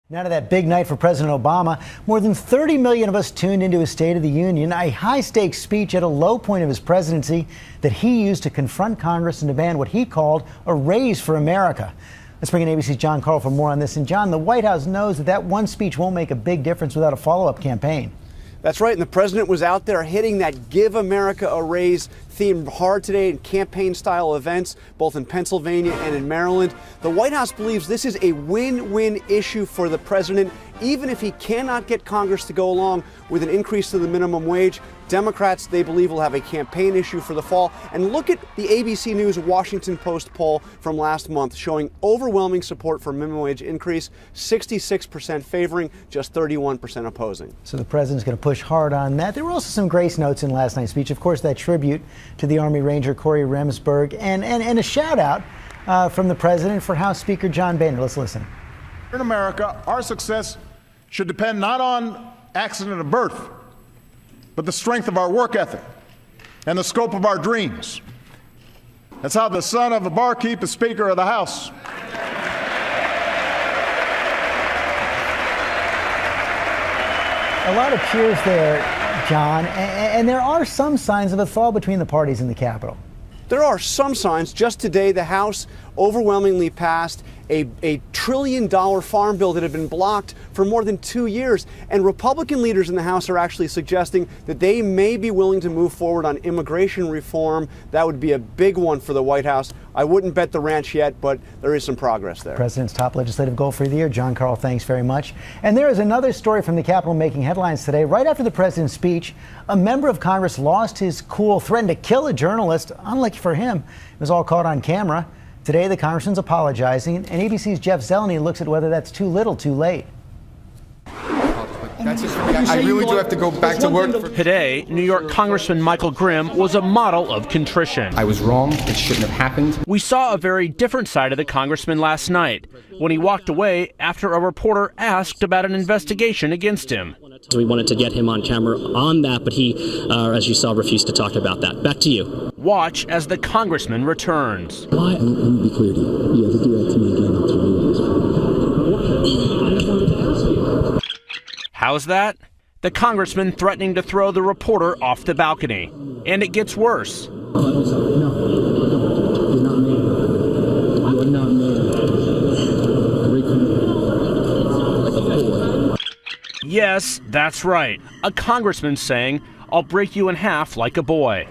Now to that big night for President Obama. More than 30 million of us tuned into his State of the Union, a high-stakes speech at a low point of his presidency that he used to confront Congress and demand what he called a raise for America. Let's bring in ABC's John Carl for more on this. And John, the White House knows that one speech won't make a big difference without a follow-up campaign. That's right, and the president was out there hitting that Give America a Raise theme hard today in campaign-style events, both in Pennsylvania and in Maryland. The White House believes this is a win-win issue for the president, even if he cannot get Congress to go along with an increase to the minimum wage. Democrats, they believe, will have a campaign issue for the fall. And look at the ABC News Washington Post poll from last month showing overwhelming support for minimum wage increase, 66% favoring, just 31% opposing. So the president's going to push hard on that. There were also some grace notes in last night's speech. Of course, that tribute to the Army Ranger Corey Remsburg and a shout out from the president for House Speaker John Boehner. Let's listen. In America, our success should depend not on accident of birth, but the strength of our work ethic and the scope of our dreams. That's how the son of a barkeep is Speaker of the House. A lot of cheers there, John, and there are some signs of a thaw between the parties in the Capitol. There are some signs. Just today, the House overwhelmingly passed a $1 trillion farm bill that had been blocked for more than 2 years. And Republican leaders in the House are actually suggesting that they may be willing to move forward on immigration reform. That would be a big one for the White House. I wouldn't bet the ranch yet, but there is some progress there. President's top legislative goal for the year. John Carl, thanks very much. And there is another story from the Capitol making headlines today. Right after the president's speech, a member of Congress lost his cool, threatened to kill a journalist. Unlucky for him, it was all caught on camera. Today, the congressman's apologizing, and ABC's Jeff Zeleny looks at whether that's too little, too late. I really do have to go back to work. Today, New York Congressman Michael Grimm was a model of contrition. I was wrong. It shouldn't have happened. We saw a very different side of the congressman last night when he walked away after a reporter asked about an investigation against him. We wanted to get him on camera on that, but he, as you saw, refused to talk about that. Back to you. Watch as the congressman returns. Why? Let me be clear to you. You have to do that to me again. I'll tell you. I just wanted to ask you. How's that? The congressman threatening to throw the reporter off the balcony. And it gets worse. No, you're not mad. You're not mad. Yes, that's right. A congressman saying, "I'll break you in half like a boy."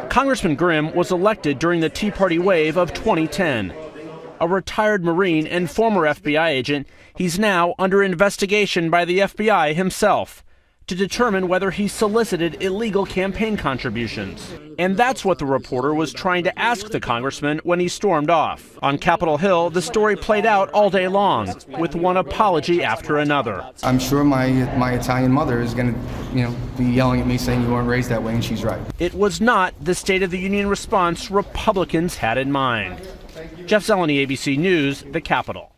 Congressman Grimm was elected during the Tea Party wave of 2010. A retired Marine and former FBI agent, he's now under investigation by the FBI himself to determine whether he solicited illegal campaign contributions. And that's what the reporter was trying to ask the congressman when he stormed off. On Capitol Hill, the story played out all day long, with one apology after another. I'm sure my Italian mother is going to, be yelling at me saying you weren't raised that way, and she's right. It was not the State of the Union response Republicans had in mind. Jeff Zeleny, ABC News, the Capitol.